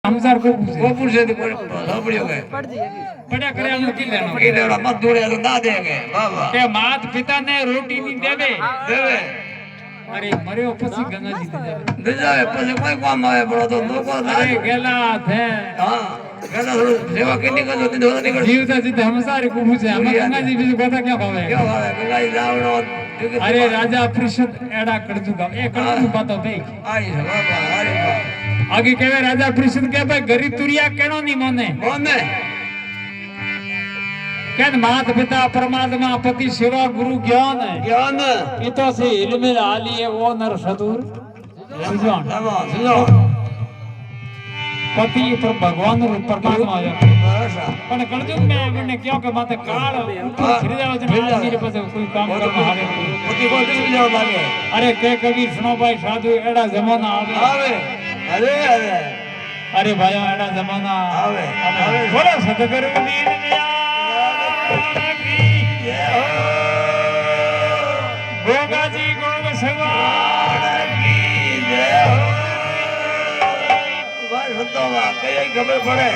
हमसार को गोपुर से तो लपड़ियो गए पड़ा करे हम की लेना की लेना मत दूरे तो ना देंगे बाबा के मात पिता ने रोटी नहीं देवे देवे अरे मरे પછી ગંગાજી दे जाए પછી कोई काम आए बड़ो तो लोगो अरे गेला थे हां गेला सेवा के निकल होती तो निकल जीवता जीते हमसार को पूछे हम गंगाजी बीजू কথা क्या खावे क्या खावे गंगाजी लावणो अरे राजा परिषद एड़ा कड़जू गाव ए कड़जू बातो दे आई है बाबा अरे आगे कहवे राजा परिषद के भाई गरीब तुरिया केनो नहीं मोने मोने कहन मात पिता परमात्मा पति सेवा गुरु ज्ञान ज्ञान इतो से इल्म आली है वो नर सतुर सुजान सुनो पति पर भगवान रूप परमात्मा है बसा पण कलयुग में मैंने क्यों के माते काल ऊपर फिर जाओ जना मेरे पास कोई काम करना हारे पति को दिल जाओ लागे अरे के कबीर सुनो भाई साधु एड़ा जमाना आवे अरे अरे अरे भाई एड़ा जमाना आवे आवे बोलो सतगुरु नीर नया गोगा जी गोग सवार की जय हो भाई संतो वा कई खबर पड़े